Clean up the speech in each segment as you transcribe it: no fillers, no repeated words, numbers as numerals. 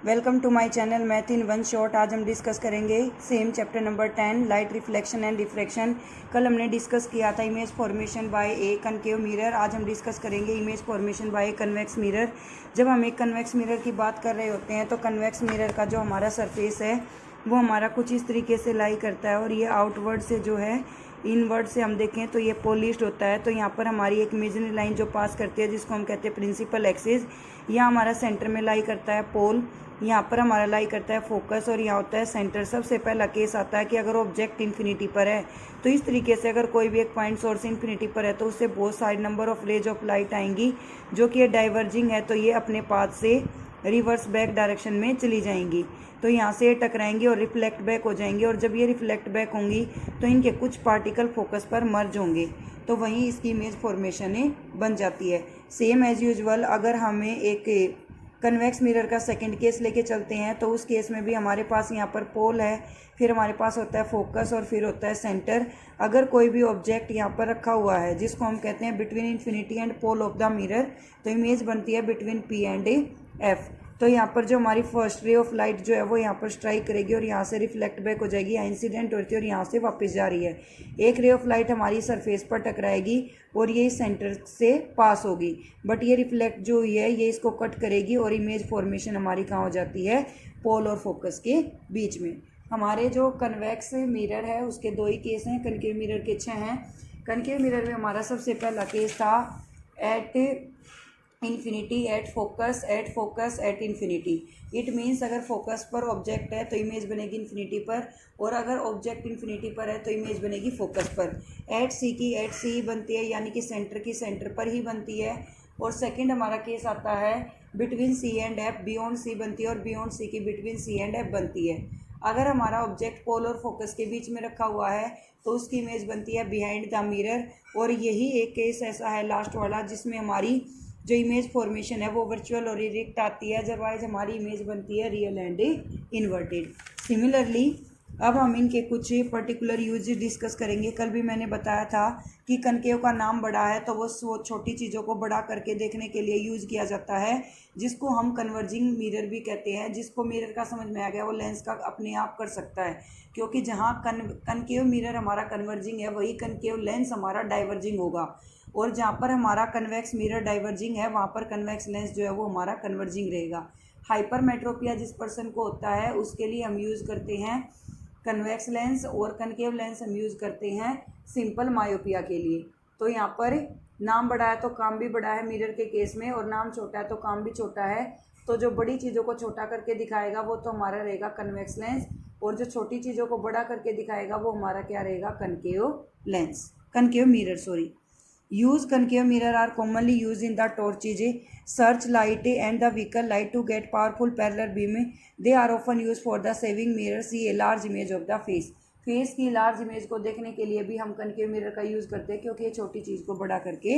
Welcome to my channel math in one shot. आज हम discuss करेंगे same chapter number 10 light reflection and refraction. कल हमने discuss किया था image formation by a concave mirror. आज हम डिस्कस करेंगे image formation by a convex mirror. जब हम एक कन्वेक्स मिरर की बात कर रहे होते हैं तो कन्वेक्स मिरर का जो हमारा सरफेस है वो हमारा कुछ इस तरीके से लाई करता है और ये आउटवर्ड से जो है इनवर्ड से हम देखें तो ये पॉलिश्ड होता है। तो यहाँ पर हमारी एक इमेजिनरी लाइन जो पास करती है जिसको हम कहते हैं प्रिंसिपल एक्सिस, यहाँ हमारा सेंटर में लाई करता है पोल, यहाँ पर हमारा लाई करता है फोकस और यहाँ होता है सेंटर। सबसे पहला केस आता है कि अगर ऑब्जेक्ट इन्फिनिटी पर है तो इस तरीके से अगर कोई भी एक पॉइंट सोर्स इन्फिनिटी पर है तो उससे बहुत सारे number of rays of light आएंगी जो कि ये डाइवर्जिंग है, तो ये अपने पाथ से रिवर्स बैक डायरेक्शन में चली जाएंगी। तो यहाँ से ये टकराएंगी और रिफ्लेक्ट बैक हो जाएंगी और जब ये रिफ्लेक्ट बैक होंगी तो इनके कुछ पार्टिकल फोकस पर मर्ज होंगे, तो वहीं इसकी इमेज फॉर्मेशन बन जाती है। सेम एज यूजुअल अगर हमें एक कन्वेक्स मिरर का सेकंड केस लेके चलते हैं तो उस केस में भी हमारे पास यहाँ पर पोल है, फिर हमारे पास होता है फोकस और फिर होता है सेंटर। अगर कोई भी ऑब्जेक्ट यहाँ पर रखा हुआ है जिसको हम कहते हैं between infinity and pole of the mirror, तो इमेज बनती है बिटवीन पी एंड एफ। तो यहाँ पर जो हमारी फर्स्ट रे ऑफ लाइट जो है वो यहाँ पर स्ट्राइक करेगी और यहाँ से रिफ्लेक्ट बैक हो जाएगी, यहाँ इंसिडेंट होती है और यहाँ से वापस जा रही है। एक रे ऑफ लाइट हमारी सरफेस पर टकराएगी और ये सेंटर से पास होगी, बट ये रिफ्लेक्ट जो हुई है ये इसको कट करेगी और इमेज फॉर्मेशन हमारी कहाँ हो जाती है, पोल और फोकस के बीच में। हमारे जो कन्वेक्स मिरर है उसके दो ही केस हैं, कनकेव मिरर के 6 हैं। कनकेव मिरर में हमारा सबसे पहला केस था at infinity, at focus at infinity. It means अगर फोकस पर ऑब्जेक्ट है तो इमेज बनेगी इन्फिनिटी पर, और अगर ऑब्जेक्ट इन्फिनिटी पर है तो इमेज बनेगी फोकस पर। एट सी बनती है, यानी कि सेंटर की सेंटर पर ही बनती है। और सेकंड हमारा केस आता है between C and F, beyond C बनती है और बियॉन्ड सी की बिटवीन सी एंड एफ बनती है। अगर हमारा ऑब्जेक्ट पोल और फोकस के बीच में रखा हुआ है तो उसकी इमेज बनती है बिहाइंड द मिरर। और यही एक केस ऐसा है लास्ट वाला जिसमें हमारी जो इमेज फॉर्मेशन है वो वर्चुअल और इरेक्ट आती है, अदरवाइज हमारी इमेज बनती है रियल एंड इन्वर्टेड। सिमिलरली अब हम इनके कुछ पर्टिकुलर यूज डिस्कस करेंगे। कल भी मैंने बताया था कि कनकेव का नाम बड़ा है तो वो छोटी चीज़ों को बड़ा करके देखने के लिए यूज़ किया जाता है, जिसको हम कन्वर्जिंग मिरर भी कहते हैं। जिसको मिरर का समझ में आ गया वो लेंस का अपने आप कर सकता है, क्योंकि जहाँ कनकेव मिरर हमारा कन्वर्जिंग है वही कनकेव लेंस हमारा डाइवर्जिंग होगा, और जहाँ पर हमारा कन्वेक्स मिरर डाइवर्जिंग है वहाँ पर कन्वेक्स लेंस जो है वो हमारा कन्वर्जिंग रहेगा। हाइपरमेट्रोपिया जिस पर्सन को होता है उसके लिए हम यूज़ करते हैं कन्वेक्स लेंस, और कनकेव लेंस हम यूज़ करते हैं सिंपल मायोपिया के लिए। तो यहाँ पर नाम बड़ा है तो काम भी बड़ा है मिरर के केस में, और नाम छोटा है तो काम भी छोटा है। तो जो बड़ी चीज़ों को छोटा करके दिखाएगा वो तो हमारा रहेगा कन्वेक्स लेंस, और जो छोटी चीज़ों को बड़ा करके दिखाएगा वो हमारा क्या रहेगा, concave lens, concave mirror sorry. Use concave mirror are commonly used in the torches, searchlight and the vehicle light to get powerful parallel beam. They are often used for the saving mirror. See a large image of the face. Face की large image को देखने के लिए भी हम concave mirror का use करते हैं, क्योंकि ये छोटी चीज़ को बड़ा करके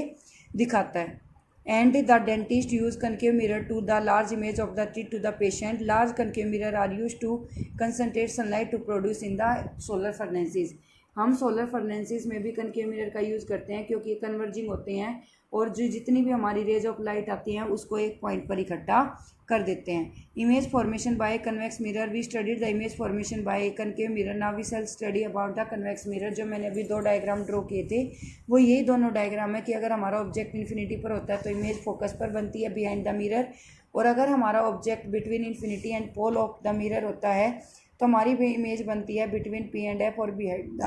दिखाता है। And the dentist use concave mirror to the large image of the teeth to the patient. Large concave mirror are used to concentrate sunlight to produce in the solar furnaces. हम सोलर फर्नेसेस में भी concave mirror का use करते हैं, क्योंकि converging होते हैं और जो जितनी भी हमारी रेज ऑफ लाइट आती हैं उसको एक पॉइंट पर इकट्ठा कर देते हैं। Image formation by convex mirror, we studied the image formation by concave mirror. Now we shall study about the convex mirror. जो मैंने अभी 2 डायग्राम ड्रॉ किए थे वो यही दोनों डायग्राम है कि अगर हमारा ऑब्जेक्ट इन्फिनिटी पर होता है तो इमेज फोकस पर बनती है बिहाइंड द मिरर, और अगर हमारा object between infinity and pole of the mirror होता है तो हमारी भी इमेज बनती है बिटवीन पी एंड एफ और बिहाइंड द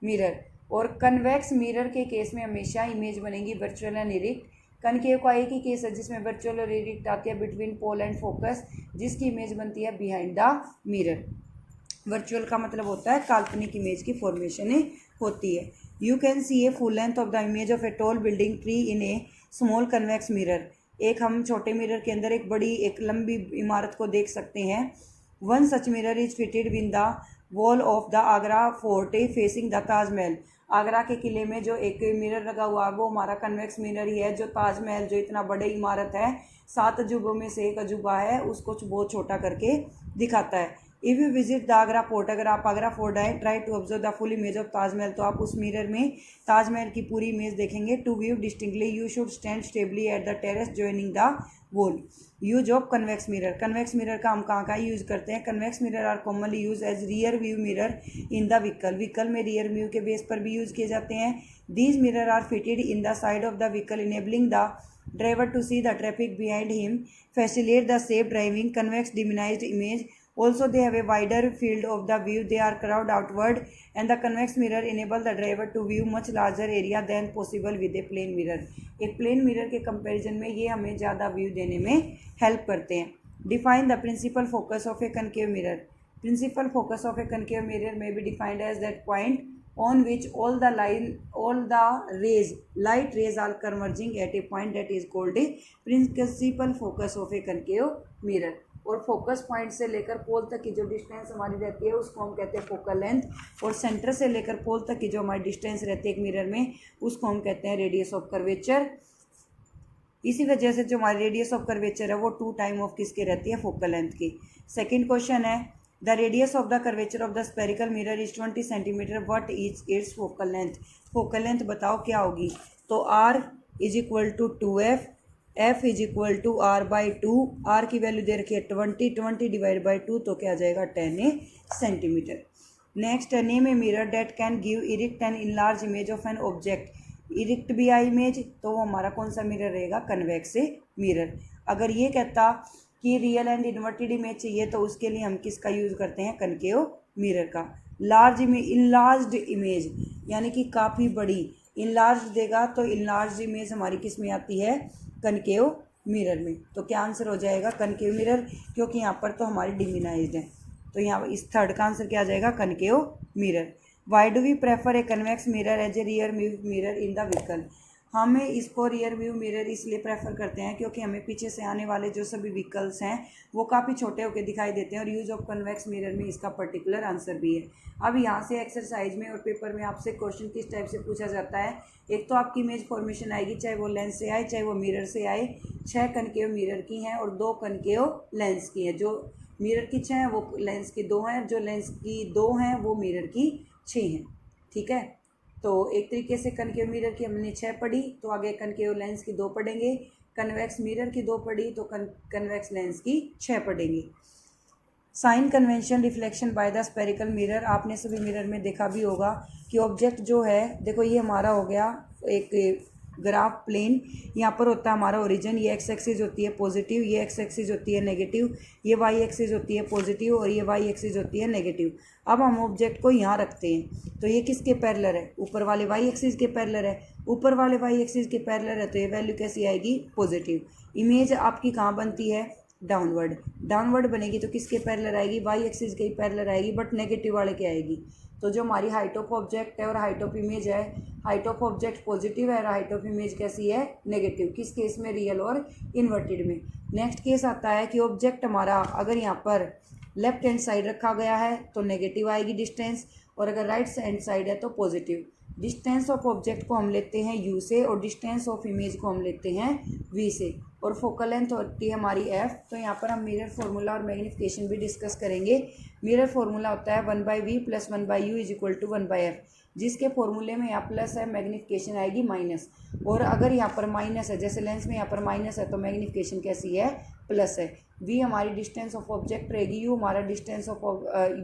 मिरर। और कन्वेक्स मिरर के केस में हमेशा इमेज बनेगी वर्चुअल एंड इरेक्ट। कनकेव का एक ही केस है जिसमें वर्चुअल और इरेक्ट आती है बिटवीन पोल एंड फोकस, जिसकी इमेज बनती है बिहाइंड द मिरर। वर्चुअल का मतलब होता है काल्पनिक इमेज की फॉर्मेशन होती है। You can see a full length of the image of a tall building tree in A small convex mirror. एक हम छोटे मिरर के अंदर एक बड़ी एक लंबी इमारत को देख सकते हैं। One such mirror is fitted with the wall of the Agra fort facing the Taj Mahal. Agra के किले में जो एक मिरर लगा हुआ है वो हमारा कन्वेक्स मिरर ही है, जो ताजमहल जो इतना बड़ी इमारत है 7 अजूबों में से एक अजूबा है उसको बहुत छोटा करके दिखाता है। If you visit the Agra fort, अगर आप आगरा फोर्ट आए, try to observe the full image of Taj Mahal, तो आप उस मिरर में ताजमहल की पूरी इमेज देखेंगे। To view distinctly you should stand stably at the terrace joining the wall. Use of convex mirror, convex mirror का हम कहाँ यूज़ करते हैं? Convex mirror are commonly use as rear view mirror in the vehicle, vehicle में rear view के base पर भी use किए जाते हैं। These mirror are fitted in the side of the vehicle enabling the driver to see the traffic behind him, facilitate the safe driving. Convex diminished image, also they have a wider field of the view, they are crowd outward, and the convex mirror enable the driver to view much larger area than possible with a plane mirror. एक plane mirror के comparison में ये हमें ज़्यादा view देने में help करते हैं। Define the principal focus of a concave mirror, principal focus of a concave mirror may be defined as that point on which all the light rays are converging at a point that is called a principal focus of a concave mirror। और focus point से लेकर पोल तक की जो distance हमारी रहती है उसको हम कहते हैं फोकल लेंथ, और सेंटर से लेकर पोल तक की जो हमारी डिस्टेंस रहती है एक मिरर में उसको हम कहते हैं रेडियस ऑफ कर्वेचर। इसी वजह से जो हमारी रेडियस ऑफ कर्वेचर है वो 2 टाइम ऑफ किसके रहती है? फोकल लेंथ की। सेकेंड क्वेश्चन है the radius of the curvature of the spherical mirror is 20 centimetre, what is its focal length? Focal length बताओ क्या होगी? तो r is equal to 2f, f is equal to r/2, r की value दे रखी है 20 divide by 2 तो क्या आ जाएगा 10 centimetre. Next, name a mirror date can give erect and enlarge image of an object. Erect भी आई इमेज तो वो हमारा कौन सा मिरर रहेगा? Convex mirror. अगर ये कहता कि रियल एंड इन्वर्टेड इमेज चाहिए तो उसके लिए हम किसका यूज़ करते हैं? कनकेव मिरर का। लार्ज इमेज, इनलार्ज्ड इमेज यानी कि काफ़ी बड़ी, इनलार्ज देगा तो इनलार्ज इमेज हमारी किस में आती है? कनकेव मिरर में। तो क्या आंसर हो जाएगा? कनकेव मिरर, क्योंकि यहाँ पर तो हमारी डिमिनाइज्ड है, तो यहाँ इस थर्ड का आंसर क्या आ जाएगा? Concave mirror. Why do we prefer a convex mirror as a rear mirror in the vehicle? हमें इसको रियर व्यू मिरर इसलिए प्रेफर करते हैं क्योंकि हमें पीछे से आने वाले जो सभी व्हीकल्स हैं वो काफ़ी छोटे होकर दिखाई देते हैं, और यूज़ ऑफ कन्वेक्स मिरर में इसका पर्टिकुलर आंसर भी है। अब यहाँ से एक्सरसाइज में और पेपर में आपसे क्वेश्चन किस टाइप से पूछा जाता है? एक तो आपकी इमेज फॉर्मेशन आएगी, चाहे वो लेंस से आए चाहे वो मिरर से आए। 6 कनकेव मिरर की हैं और 2 कनकेव लेंस की हैं। जो मिरर की 6 हैं वो लेंस की 2 हैं, जो लेंस की 2 हैं वो मिरर की 6 हैं। ठीक है, तो एक तरीके से कनकेव मिरर की हमने 6 पढ़ी, तो आगे कनकेव लेंस की 2 पढ़ेंगे, कन्वेक्स मिरर की 2 पढ़ी तो कन्वेक्स लेंस की 6 पढ़ेंगे। Sign convention reflection by the spherical mirror, आपने सभी मिरर में देखा भी होगा कि ऑब्जेक्ट जो है, देखो ये हमारा हो गया एक ग्राफ प्लेन, यहाँ पर होता है हमारा ओरिजिन, ये एक्स एक्सिस होती है पॉजिटिव, ये एक्स एक्सिस होती है नेगेटिव, ये वाई एक्सिस होती है पॉजिटिव और ये वाई एक्सिस होती है नेगेटिव। अब हम ऑब्जेक्ट को यहाँ रखते हैं तो ये किसके पैरेलल है? ऊपर वाले वाई एक्सिस के पैरेलल है। ऊपर वाले वाई एक्सिस के पैरेलल है तो ये वैल्यू कैसी आएगी? पॉजिटिव। इमेज आपकी कहाँ बनती है? डाउनवर्ड। डाउनवर्ड बनेगी तो किसके पैरेलल आएगी? वाई एक्सिस के ही पैरेलल आएगी, बट नेगेटिव वाले के आएगी। तो जो हमारी हाइट ऑफ ऑब्जेक्ट है और हाइट ऑफ इमेज है, हाइट ऑफ ऑब्जेक्ट पॉजिटिव है और हाइट ऑफ इमेज कैसी है? नेगेटिव। किस केस में? रियल और इन्वर्टेड में। नेक्स्ट केस आता है कि ऑब्जेक्ट हमारा अगर यहाँ पर लेफ्ट हैंड साइड रखा गया है तो नेगेटिव आएगी डिस्टेंस, और अगर राइट हैंड साइड है तो पॉजिटिव। डिस्टेंस ऑफ ऑब्जेक्ट को हम लेते हैं यू से और डिस्टेंस ऑफ इमेज को हम लेते हैं वी से, और फोकल लेंथ होती है हमारी एफ। तो यहाँ पर हम मिरर फार्मूला और मैग्निफिकेशन भी डिस्कस करेंगे। मिरर फार्मूला होता है 1/v + 1/u = 1/f, जिसके फॉर्मूले में यहाँ प्लस है, मैग्निफिकेशन आएगी माइनस। और अगर यहाँ पर माइनस है, जैसे लेंस में यहाँ पर माइनस है तो मैग्निफिकेशन कैसी है? प्लस है। v हमारी डिस्टेंस ऑफ ऑब्जेक्ट रहेगी, u हमारा डिस्टेंस ऑफ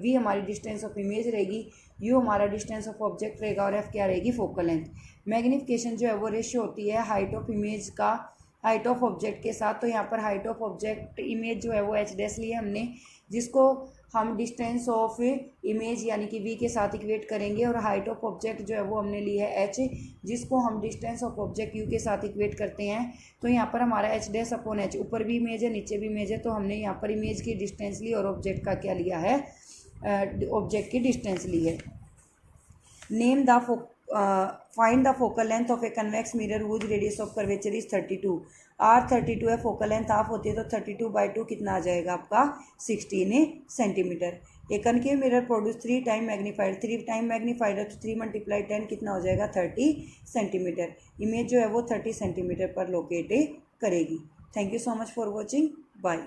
v हमारी डिस्टेंस ऑफ इमेज रहेगी, u हमारा डिस्टेंस ऑफ ऑब्जेक्ट रहेगा और f क्या रहेगी? Focal length. मैग्निफिकेशन जो है वो रेशियो होती है हाइट ऑफ इमेज का हाइट ऑफ ऑब्जेक्ट के साथ। तो यहाँ पर हाइट ऑफ ऑब्जेक्ट इमेज जो है वो h' ली है हमने, जिसको हम डिस्टेंस ऑफ इमेज यानी कि v के साथ इक्वेट करेंगे, और हाइट ऑफ ऑब्जेक्ट जो है वो हमने ली है h, जिसको हम डिस्टेंस ऑफ ऑब्जेक्ट u के साथ इक्वेट करते हैं। तो यहाँ पर हमारा h'/h, ऊपर भी इमेज है नीचे भी इमेज है, तो हमने यहाँ पर इमेज की डिस्टेंस ली और ऑब्जेक्ट का क्या लिया है? ऑब्जेक्ट की डिस्टेंस ली है। Name the find the focal length of a convex mirror whose radius of curvature is 32। r 32 है, फोकल लेंथ हाफ होती है तो 32/2 कितना आ जाएगा आपका? 16 centimetre. A concave mirror produce 3 time magnified, 3 time magnified है तो 3 × 10 कितना हो जाएगा? 30 सेंटीमीटर। इमेज जो है वो 30 सेंटीमीटर पर लोकेट करेगी। Thank you so much for watching, bye.